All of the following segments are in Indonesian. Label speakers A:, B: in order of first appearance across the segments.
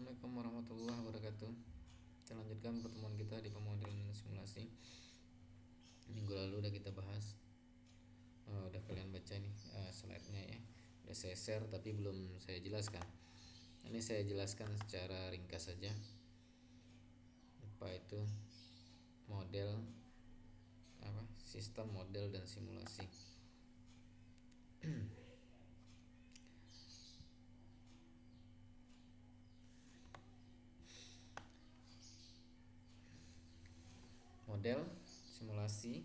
A: Assalamualaikum warahmatullahi wabarakatuh. Kita lanjutkan pertemuan kita di pemodelan simulasi. Minggu lalu udah kita bahas. Udah kalian baca nih slide-nya ya. Udah saya share tapi belum saya jelaskan. Ini saya jelaskan secara ringkas saja. Apa itu model, sistem, model, dan simulasi. Model, simulasi.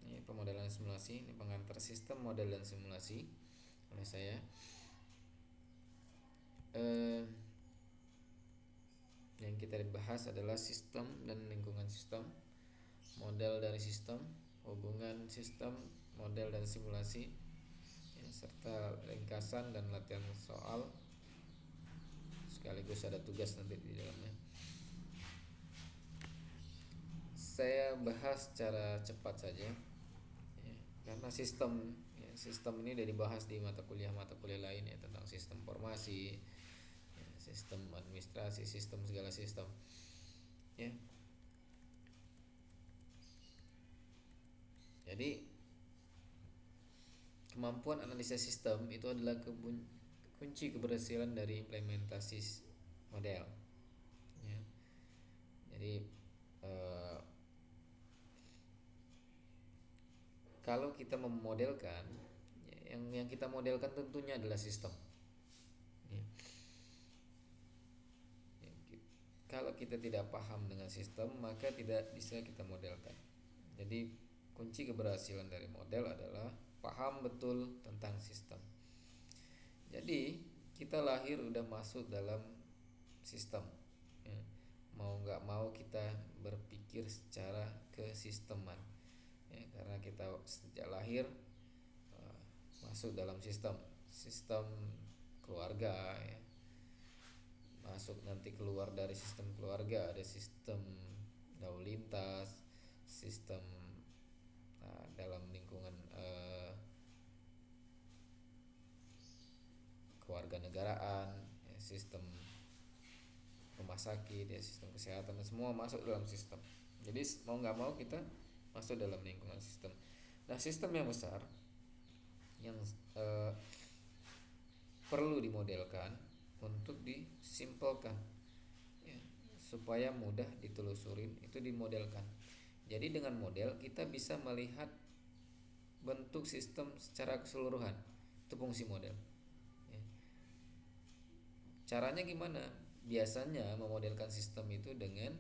A: Ini pemodelan simulasi, ini pengantar sistem, model, dan simulasi oleh saya. Yang kita bahas adalah sistem dan lingkungan sistem, model dari sistem, hubungan sistem, model, dan simulasi, ya, serta ringkasan dan latihan soal, sekaligus ada tugas nanti di dalamnya. Saya bahas secara cepat saja ya, karena sistem ini udah dibahas di mata kuliah lain ya, tentang sistem informasi ya, sistem administrasi, sistem segala sistem ya. Jadi kemampuan analisa sistem itu adalah kunci keberhasilan dari implementasi model ya. Jadi kalau kita memodelkan, yang kita modelkan tentunya adalah sistem ya. Kalau kita tidak paham dengan sistem, maka tidak bisa kita modelkan. Jadi kunci keberhasilan dari model adalah paham betul tentang sistem. Jadi kita lahir udah masuk dalam sistem ya. Mau nggak mau kita berpikir secara kesisteman ya, karena kita sejak lahir masuk dalam sistem keluarga ya. Masuk nanti keluar dari sistem keluarga, ada sistem lalu lintas, sistem dalam lingkungan kewarganegaraan ya, sistem rumah sakit ya, sistem kesehatan, semua masuk dalam sistem. Jadi mau nggak mau kita masuk dalam lingkungan sistem. Nah, sistem yang besar yang perlu dimodelkan untuk disimpelkan ya, supaya mudah ditelusurin, itu dimodelkan. Jadi dengan model kita bisa melihat bentuk sistem secara keseluruhan. Itu fungsi model ya. Caranya gimana? Biasanya memodelkan sistem itu dengan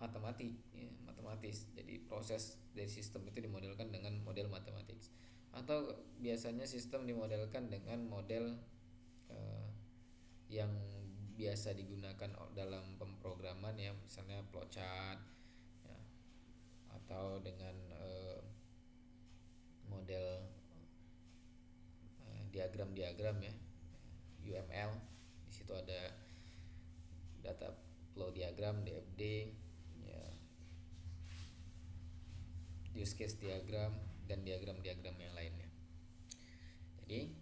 A: matematis. Jadi proses dari sistem itu dimodelkan dengan model matematis. Atau biasanya sistem dimodelkan dengan model yang biasa digunakan dalam pemrograman ya, misalnya flowchart ya, atau dengan model diagram ya, UML. Di situ ada data flow diagram, DFD ya, use case diagram, dan diagram-diagram yang lainnya. Jadi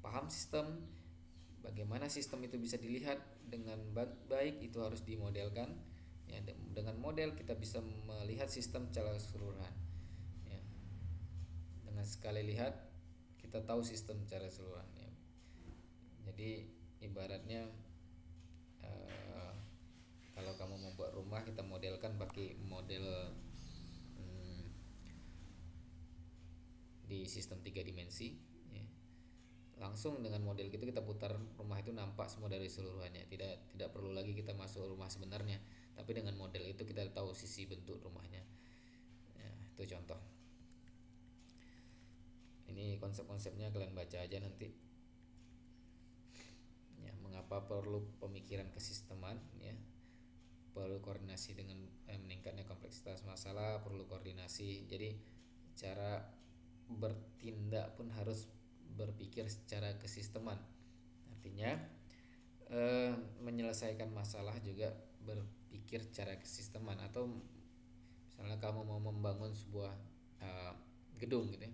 A: paham sistem, bagaimana sistem itu bisa dilihat dengan baik, itu harus dimodelkan ya. Dengan model kita bisa melihat sistem secara keseluruhan ya. Dengan sekali lihat kita tahu sistem secara keseluruhan ya. Jadi ibaratnya kalau kamu membuat rumah, kita modelkan pakai model di sistem 3 dimensi ya. Langsung dengan model itu kita putar, rumah itu nampak semua dari seluruhannya. Tidak perlu lagi kita masuk rumah sebenarnya, tapi dengan model itu kita tahu sisi bentuk rumahnya ya. Itu contoh. Ini konsep-konsepnya kalian baca aja nanti ya. Mengapa perlu pemikiran kesisteman ya, perlu koordinasi dengan meningkatnya kompleksitas masalah, perlu koordinasi. Jadi cara bertindak pun harus berpikir secara kesisteman. Artinya menyelesaikan masalah juga berpikir secara kesisteman. Atau misalnya kamu mau membangun sebuah gedung gitu ya.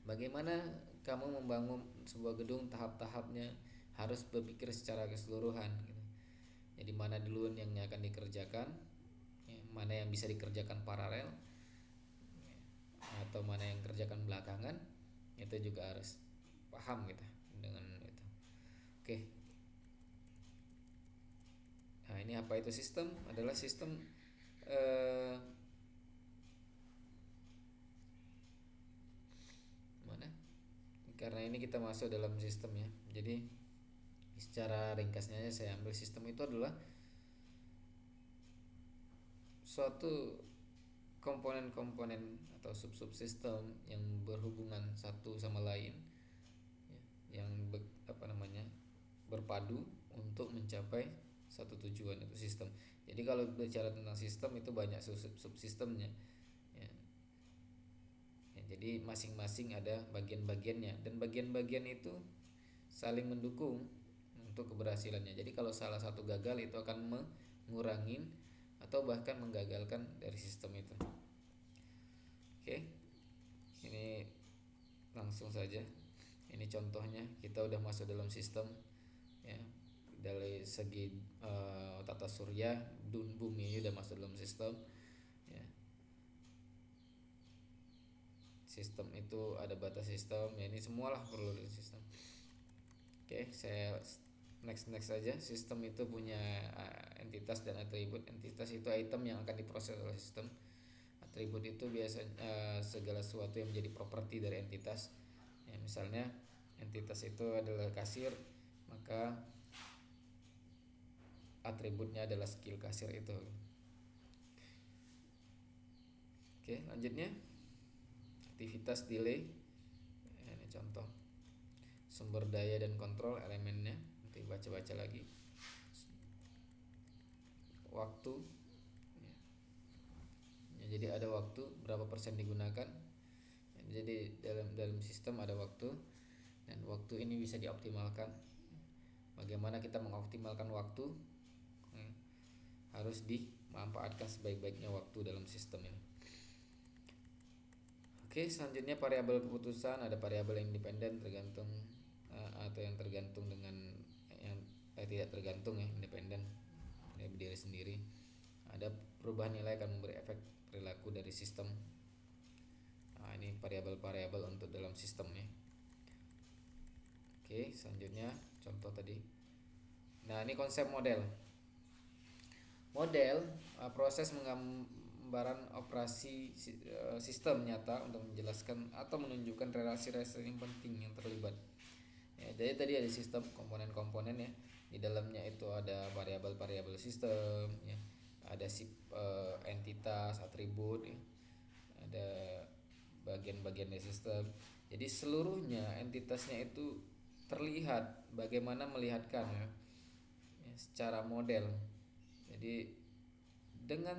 A: Bagaimana kamu membangun sebuah gedung, tahap-tahapnya harus berpikir secara keseluruhan gitu. Jadi mana dulu yang akan dikerjakan, ya, mana yang bisa dikerjakan paralel, atau mana yang kerjakan belakangan, itu juga harus paham gitu dengan itu. Oke. Nah, ini apa itu sistem? Adalah sistem mana? Karena ini kita masuk dalam sistem ya. Jadi secara ringkasnya saya ambil sistem itu adalah suatu komponen-komponen atau sub-subsistem yang berhubungan satu sama lain, ya, yang berpadu untuk mencapai satu tujuan, itu sistem. Jadi kalau bicara tentang sistem itu banyak subsistemnya, ya. Ya, jadi masing-masing ada bagian-bagiannya, dan bagian-bagian itu saling mendukung untuk keberhasilannya. Jadi kalau salah satu gagal itu akan mengurangi atau bahkan menggagalkan dari sistem itu. Oke, ini langsung saja. Ini contohnya, kita udah masuk dalam sistem ya. Dari segi tata surya, bumi udah masuk dalam sistem ya. Sistem itu ada batas sistem ya, ini semualah perlu dari sistem. Oke, saya next saja. Sistem itu punya entitas dan atribut. Entitas itu item yang akan diproses oleh sistem. Atribut itu biasanya segala sesuatu yang menjadi properti dari entitas. Ya, misalnya entitas itu adalah kasir, maka atributnya adalah skill kasir itu. Oke, lanjutnya aktivitas delay. Ini contoh. Sumber daya dan kontrol elemennya, nanti baca-baca lagi. Waktu ya, jadi ada waktu berapa persen digunakan. Jadi dalam sistem ada waktu, dan waktu ini bisa dioptimalkan. Bagaimana kita mengoptimalkan waktu? Harus dimanfaatkan sebaik-baiknya waktu dalam sistem ini. Oke, selanjutnya variabel keputusan. Ada variabel yang independen tergantung atau yang tergantung dengan yang tidak tergantung ya, independen, dia berdiri sendiri. Ada perubahan nilai akan memberi efek perilaku dari sistem. Nah, ini variabel-variabel untuk dalam sistem ya. Oke, selanjutnya contoh tadi. Nah, ini konsep model. Model proses penggambaran operasi sistem nyata untuk menjelaskan atau menunjukkan relasi-relasi yang penting yang terlibat. Ya, jadi tadi ada sistem komponen-komponen ya. Di dalamnya itu ada variabel-variabel sistem ya. Ada entitas, atribut ya. Ada bagian-bagian dari sistem. Jadi seluruhnya entitasnya itu terlihat, bagaimana melihatkan ya, secara model. Jadi dengan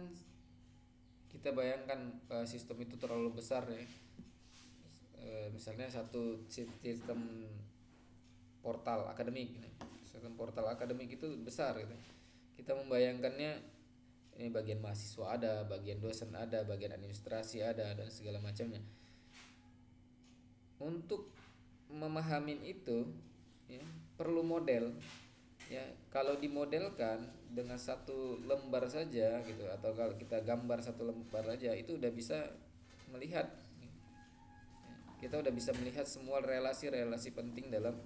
A: kita bayangkan sistem itu terlalu besar ya, misalnya satu sistem portal akademik, sistem portal akademik itu besar gitu. Kita membayangkannya ini bagian mahasiswa ada, bagian dosen ada, bagian administrasi ada, dan segala macamnya. Untuk memahami itu ya, perlu model ya. Kalau dimodelkan dengan satu lembar saja gitu, atau kalau kita gambar satu lembar saja, itu udah bisa melihat, kita udah bisa melihat semua relasi-relasi penting dalam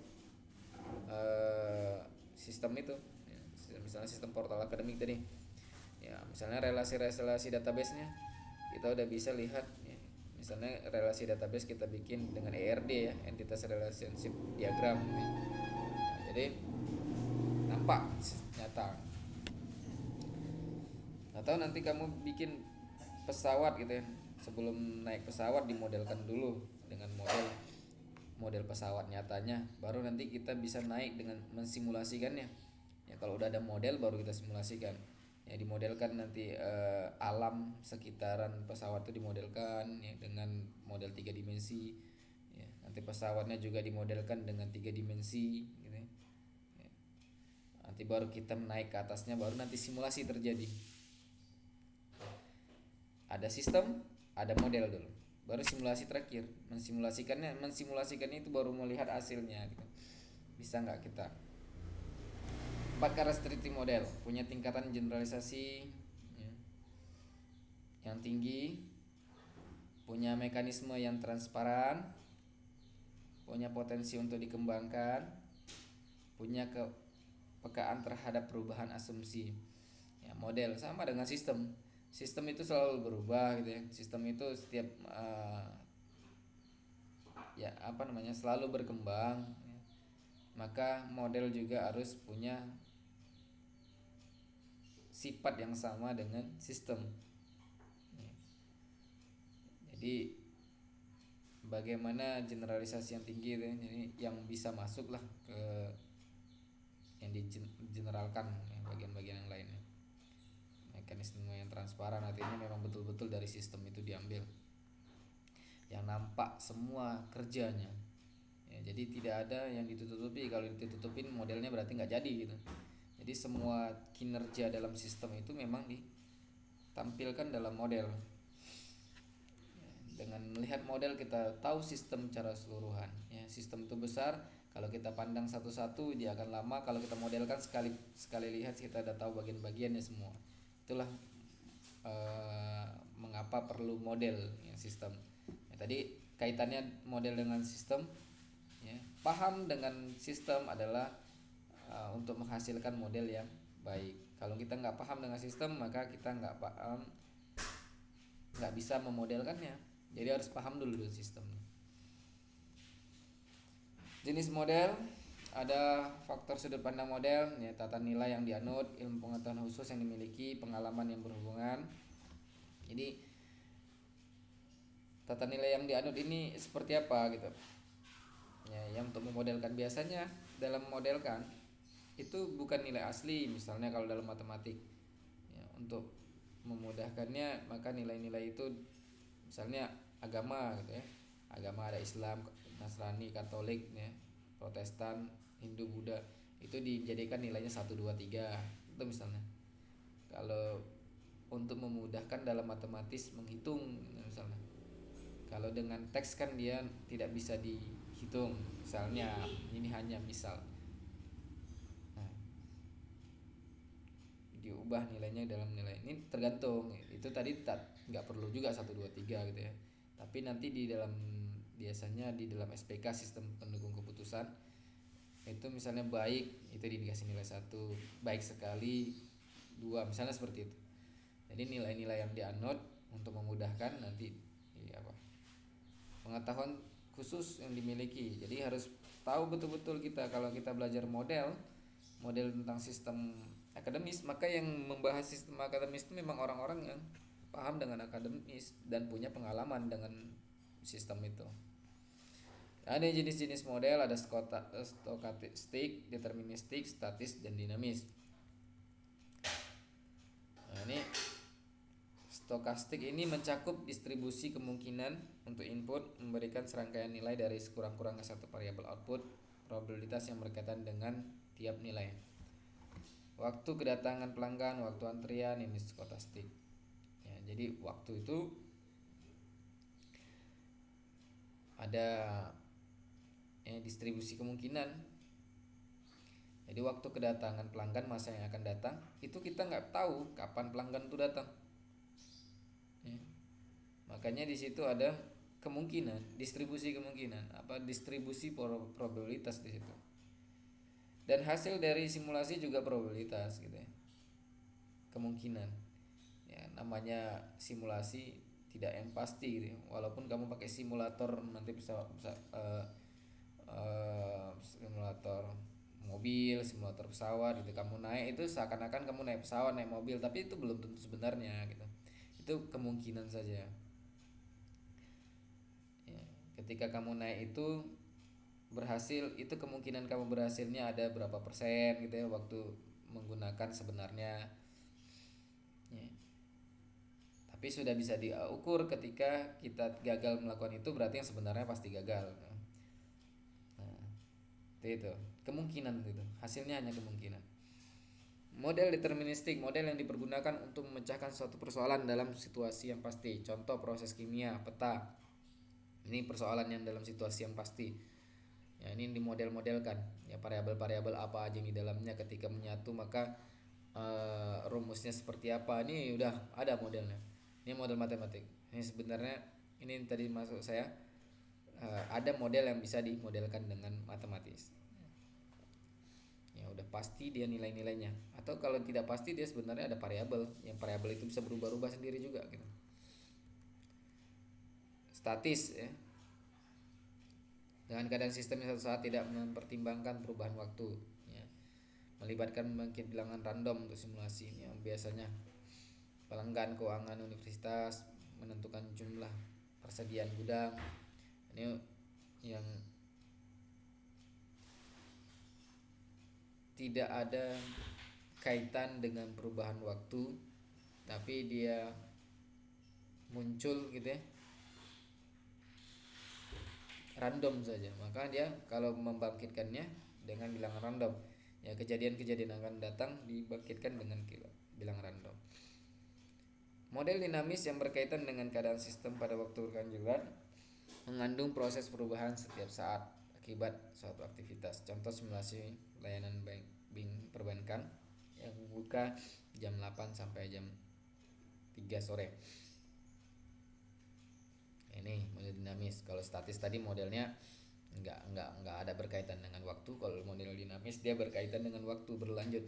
A: sistem itu ya. Misalnya sistem portal akademik tadi ya, misalnya relasi-relasi database-nya kita udah bisa lihat ya. Misalnya relasi database kita bikin dengan ERD ya, entitas relationship diagram ya. Nah, jadi nampak nyata. Atau nanti kamu bikin pesawat gitu ya, sebelum naik pesawat dimodelkan dulu dengan model pesawat nyatanya, baru nanti kita bisa naik dengan mensimulasikannya ya. Kalau udah ada model baru kita simulasikan ya. Dimodelkan nanti alam sekitaran pesawat itu dimodelkan ya, dengan model 3 dimensi ya. Nanti pesawatnya juga dimodelkan dengan 3 dimensi gitu ya. Nanti baru kita naik ke atasnya, baru nanti simulasi terjadi. Ada sistem, ada model dulu, baru simulasi terakhir. Mensimulasikannya itu baru melihat hasilnya gitu. Bisa nggak kita 4 karakteristik model: punya tingkatan generalisasi ya, yang tinggi, punya mekanisme yang transparan, punya potensi untuk dikembangkan, punya kepekaan terhadap perubahan asumsi. Ya, model sama dengan sistem. Sistem itu selalu berubah gitu ya. Sistem itu setiap selalu berkembang ya. Maka model juga harus punya sifat yang sama dengan sistem ya. Jadi bagaimana generalisasi yang tinggi itu, jadi yang bisa masuk lah ke yang digeneralkan ya, bagian-bagian yang lainnya. Mekanisme yang transparan artinya memang betul-betul dari sistem itu diambil, yang nampak semua kerjanya ya, jadi tidak ada yang ditutupi. Kalau ditutupin modelnya berarti nggak jadi gitu. Jadi semua kinerja dalam sistem itu memang ditampilkan dalam model. Dengan melihat model kita tahu sistem secara keseluruhan ya. Sistem itu besar, kalau kita pandang satu-satu dia akan lama. Kalau kita modelkan sekali lihat kita udah tahu bagian-bagiannya semua. Itulah mengapa perlu model ya, sistem ya. Tadi kaitannya model dengan sistem ya. Paham dengan sistem adalah untuk menghasilkan model yang baik. Kalau kita nggak paham dengan sistem, maka kita nggak bisa memodelkannya. Jadi harus paham dulu sistem. Jenis model, ada faktor sudut pandang model ya, tata nilai yang dianut, ilmu pengetahuan khusus yang dimiliki, pengalaman yang berhubungan. Jadi tata nilai yang dianut ini seperti apa gitu ya, yang untuk memodelkan. Biasanya dalam memodelkan itu bukan nilai asli, misalnya kalau dalam matematik ya, untuk memudahkannya maka nilai-nilai itu misalnya agama gitu ya. Agama ada Islam, Nasrani, Katolik ya, Protestan, Hindu, Buddha, itu dijadikan nilainya 1 2 3 itu misalnya. Kalau untuk memudahkan dalam matematis menghitung misalnya. Kalau dengan teks kan dia tidak bisa dihitung. Misalnya ini hanya misal. Nah, diubah nilainya dalam nilai. Ini tergantung. Itu tadi nggak perlu juga 1 2 3 gitu ya. Tapi nanti biasanya di dalam SPK, sistem pendukung keputusan, itu misalnya baik itu dikasih nilai 1, baik sekali 2, misalnya seperti itu. Jadi nilai-nilai yang dianut untuk memudahkan nanti pengetahuan khusus yang dimiliki. Jadi harus tahu betul-betul kita, kalau kita belajar model tentang sistem akademis, maka yang membahas sistem akademis itu memang orang-orang yang paham dengan akademis dan punya pengalaman dengan sistem itu. Ada jenis-jenis model, ada stokastik, deterministik, statis, dan dinamis. Nah, ini stokastik ini mencakup distribusi kemungkinan untuk input, memberikan serangkaian nilai dari sekurang-kurangnya satu variabel output, probabilitas yang berkaitan dengan tiap nilai. Waktu kedatangan pelanggan, waktu antrian, ini stokastik. Ya, jadi waktu itu ada distribusi kemungkinan. Jadi waktu kedatangan pelanggan, masa yang akan datang, itu kita nggak tahu kapan pelanggan itu datang. Ya. Makanya di situ ada kemungkinan, distribusi kemungkinan, distribusi probabilitas di situ. Dan hasil dari simulasi juga probabilitas gitu ya. Kemungkinan. Ya, namanya simulasi tidak yang pasti gitu ya. Walaupun kamu pakai simulator nanti bisa simulator mobil, simulator pesawat gitu, kamu naik itu seakan-akan kamu naik pesawat, naik mobil, tapi itu belum tentu sebenarnya gitu. Itu kemungkinan saja. Ya, ketika kamu naik itu berhasil, itu kemungkinan kamu berhasilnya ada berapa persen gitu ya waktu menggunakan sebenarnya. Ya. Tapi sudah bisa diukur ketika kita gagal melakukan itu, berarti yang sebenarnya pasti gagal. Nah, itu kemungkinan gitu, hasilnya hanya kemungkinan. Model deterministik, model yang dipergunakan untuk memecahkan suatu persoalan dalam situasi yang pasti. Contoh proses kimia, peta. Ini persoalan yang dalam situasi yang pasti. Ya, ini dimodel-modelkan. Ya, variabel-variabel apa aja yang di dalamnya ketika menyatu maka rumusnya seperti apa. Ini udah ada modelnya. Ini model matematik. Ini sebenarnya ini tadi masuk saya ada model yang bisa dimodelkan dengan matematis. Ya udah pasti dia nilai-nilainya. Atau kalau tidak pasti dia sebenarnya ada variabel. Yang variabel itu bisa berubah-ubah sendiri juga gitu. Statis ya. Dengan keadaan sistem yang suatu saat tidak mempertimbangkan perubahan waktu ya. Melibatkan pembangkit bilangan random untuk simulasi yang biasanya pelanggan keuangan universitas menentukan jumlah persediaan gudang. Ini yang tidak ada kaitan dengan perubahan waktu tapi dia muncul gitu ya random saja, maka dia kalau membangkitkannya dengan bilangan random ya, kejadian-kejadian akan datang dibangkitkan dengan bilangan random. Model dinamis yang berkaitan dengan keadaan sistem pada waktu berkelanjutan mengandung proses perubahan setiap saat akibat suatu aktivitas. Contoh simulasi layanan perbankan yang buka jam 8 sampai jam 3 sore. Ini model dinamis. Kalau statis tadi modelnya nggak ada berkaitan dengan waktu. Kalau model dinamis dia berkaitan dengan waktu berlanjut.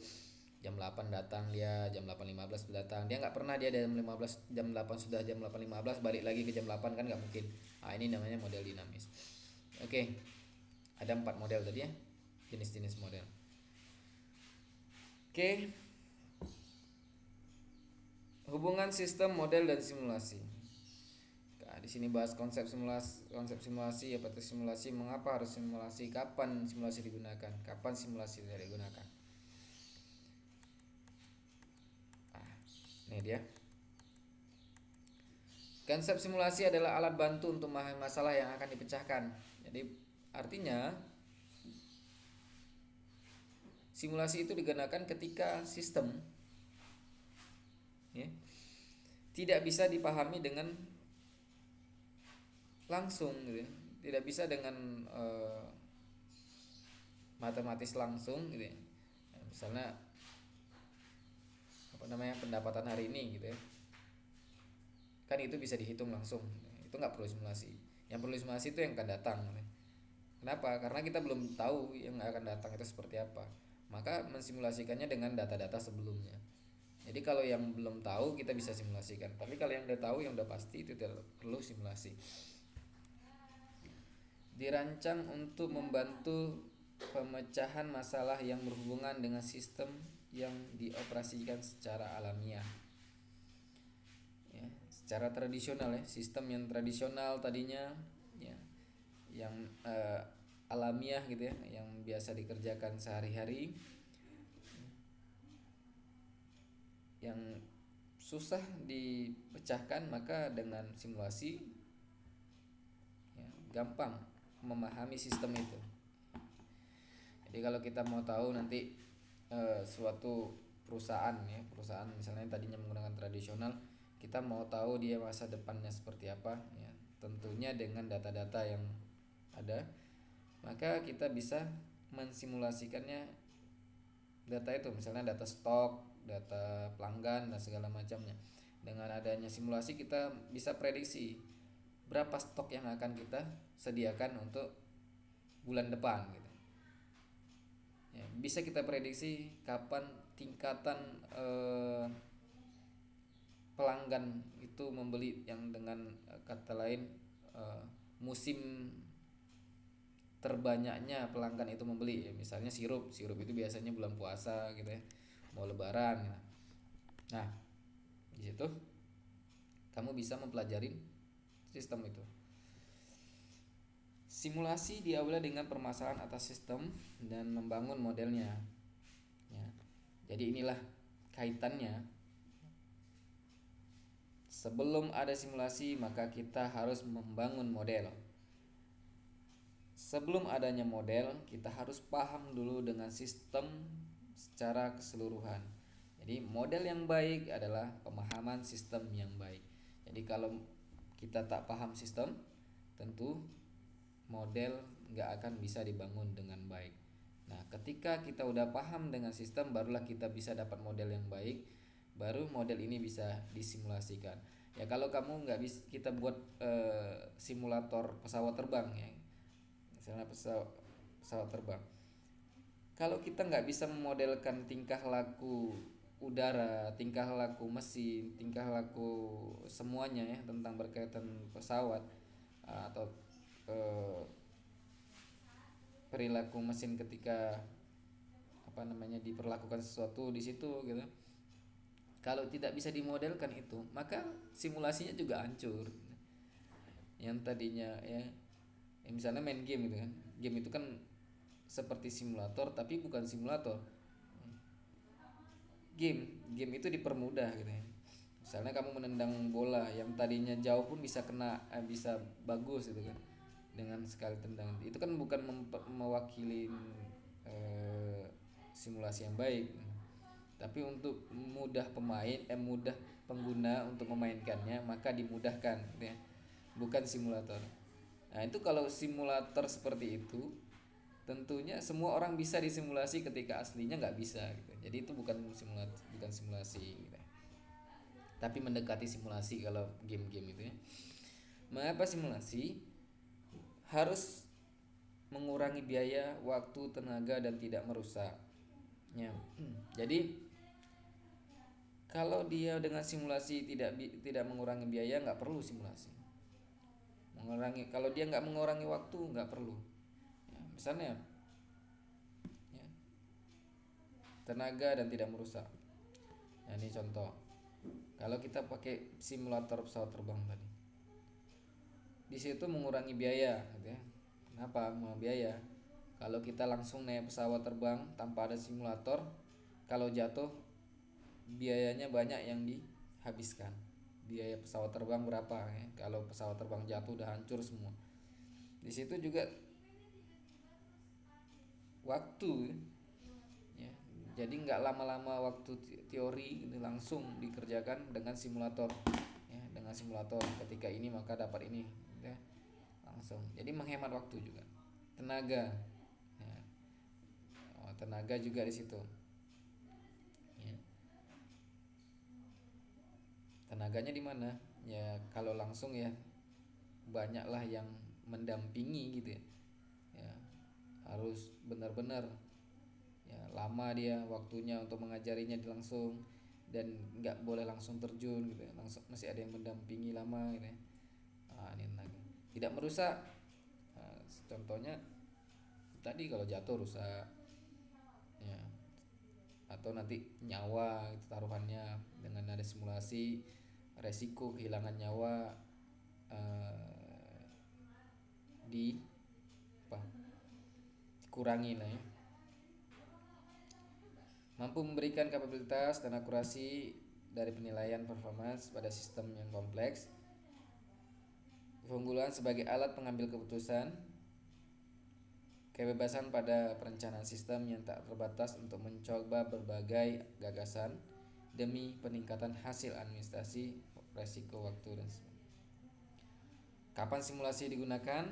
A: Jam 8 datang dia, jam 8.15 datang. Dia nggak pernah dia jam 15 jam 8 sudah jam 8.15 balik lagi ke jam 8 kan nggak mungkin. Ini namanya model dinamis. Oke. Ada 4 model tadi ya. Jenis-jenis model. Oke. Hubungan sistem, model dan simulasi. Di sini bahas konsep simulasi apa itu simulasi, mengapa harus simulasi, kapan simulasi digunakan, kapan simulasi tidak digunakan. Ini dia. Konsep simulasi adalah alat bantu untuk memahami masalah yang akan dipecahkan. Jadi artinya simulasi itu digunakan ketika sistem ya, tidak bisa dipahami dengan langsung gitu ya. Tidak bisa dengan matematis langsung gitu ya. Misalnya pendapatan hari ini gitu ya, kan itu bisa dihitung langsung, itu nggak perlu simulasi. Yang perlu simulasi itu yang akan datang. Kenapa? Karena kita belum tahu yang akan datang itu seperti apa, maka mensimulasikannya dengan data-data sebelumnya. Jadi kalau yang belum tahu kita bisa simulasikan, tapi kalau yang udah tahu, yang udah pasti, itu tidak perlu simulasi. Dirancang untuk membantu pemecahan masalah yang berhubungan dengan sistem yang dioperasikan secara alamiah ya, secara tradisional ya, sistem yang tradisional tadinya ya, yang alamiah gitu ya, yang biasa dikerjakan sehari-hari, yang susah dipecahkan, maka dengan simulasi ya, gampang memahami sistem itu. Jadi kalau kita mau tahu nanti suatu perusahaan misalnya tadinya menggunakan tradisional, kita mau tahu dia masa depannya seperti apa ya, tentunya dengan data-data yang ada, maka kita bisa mensimulasikannya data itu, misalnya data stok, data pelanggan dan segala macamnya. Dengan adanya simulasi kita bisa prediksi berapa stok yang akan kita sediakan untuk bulan depan gitu. Ya, bisa kita prediksi kapan tingkatan pelanggan itu membeli, yang dengan kata lain musim terbanyaknya pelanggan itu membeli ya, misalnya sirup itu biasanya bulan puasa gitu ya, mau lebaran gitu. Nah di situ kamu bisa mempelajari sistem itu. Simulasi diawali dengan permasalahan atas sistem dan membangun modelnya ya. Jadi inilah kaitannya. Sebelum ada simulasi maka kita harus membangun model. Sebelum adanya model kita harus paham dulu dengan sistem secara keseluruhan. Jadi model yang baik adalah pemahaman sistem yang baik. Jadi kalau kita tak paham sistem, tentu model nggak akan bisa dibangun dengan baik. Nah, ketika kita udah paham dengan sistem, barulah kita bisa dapat model yang baik, baru model ini bisa disimulasikan. Ya kalau kamu nggak bisa, kita buat simulator pesawat terbang ya, misalnya pesawat terbang. Kalau kita nggak bisa memodelkan tingkah laku udara, tingkah laku mesin, tingkah laku semuanya ya tentang berkaitan pesawat, atau eh, perilaku mesin ketika diperlakukan sesuatu di situ gitu. Kalau tidak bisa dimodelkan itu, maka simulasinya juga hancur. Yang tadinya ya misalnya main game gitu kan. Game itu kan seperti simulator tapi bukan simulator. Game itu dipermudah gitu ya. Misalnya kamu menendang bola yang tadinya jauh pun bisa kena, bisa bagus gitu kan. Dengan sekali tendangan. Itu kan bukan mewakili simulasi yang baik. Tapi untuk mudah pengguna untuk memainkannya, maka dimudahkan gitu ya. Bukan simulator. Nah, itu kalau simulator seperti itu, tentunya semua orang bisa disimulasi ketika aslinya nggak bisa gitu. Jadi itu bukan simulasi gitu. Tapi mendekati simulasi kalau game-game itu ya. Mengapa simulasi? Harus mengurangi biaya, waktu, tenaga dan tidak merusak. Ya. Jadi kalau dia dengan simulasi tidak mengurangi biaya, nggak perlu simulasi. Kalau dia nggak mengurangi waktu, nggak perlu. Ya, misalnya ya, tenaga dan tidak merusak. Nah, ini contoh. Kalau kita pakai simulator pesawat terbang tadi, di situ mengurangi biaya, gitu ya. Kenapa mengurangi biaya? Kalau kita langsung naik pesawat terbang tanpa ada simulator, kalau jatuh biayanya banyak yang dihabiskan. Biaya pesawat terbang berapa ya? Kalau pesawat terbang jatuh udah hancur semua. Di situ juga waktu ya. Jadi nggak lama-lama waktu teori ini langsung dikerjakan dengan simulator ya, dengan simulator ketika ini maka dapat ini ya, langsung. Jadi menghemat waktu juga. Tenaga ya. Tenaga juga di situ. Tenaganya di mana? Ya kalau langsung ya banyaklah yang mendampingi gitu ya. Ya harus benar-benar ya lama dia waktunya untuk mengajarinya langsung, dan nggak boleh langsung terjun gitu ya. Langsung masih ada yang mendampingi lama gitu ya. Ini tenaga. Tidak merusak. Contohnya tadi kalau jatuh rusak ya, atau nanti nyawa itu taruhannya. Dengan ada simulasi, resiko kehilangan nyawa di apa kurangi lah ya. Mampu memberikan kapabilitas dan akurasi dari penilaian performance pada sistem yang kompleks. Keunggulan sebagai alat pengambil keputusan. Kebebasan pada perencanaan sistem yang tak terbatas untuk mencoba berbagai gagasan demi peningkatan hasil administrasi, resiko, waktu dan sebagainya. Kapan simulasi digunakan?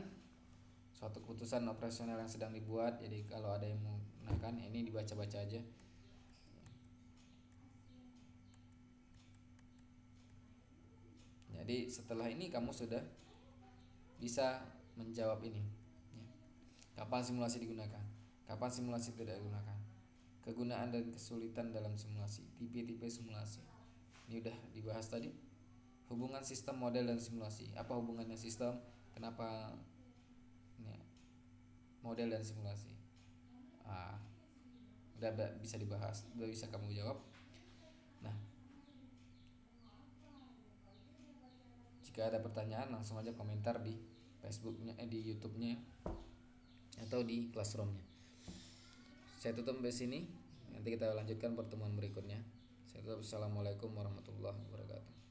A: Suatu keputusan operasional yang sedang dibuat. Jadi kalau ada yang menggunakan ini dibaca-baca aja. Jadi setelah ini kamu sudah bisa menjawab ini. Kapan simulasi digunakan? Kapan simulasi tidak digunakan? Kegunaan dan kesulitan dalam simulasi. Tipe-tipe simulasi. Ini udah dibahas tadi. Hubungan sistem, model dan simulasi. Apa hubungannya sistem? Kenapa ya, model dan simulasi? Udah bisa dibahas, udah bisa kamu jawab. Nah, jika ada pertanyaan langsung aja komentar di Facebooknya, di YouTube-nya atau di Classroom-nya. Saya tutup sampai sini. Nanti kita lanjutkan pertemuan berikutnya. Saya tutup. Assalamualaikum warahmatullahi wabarakatuh.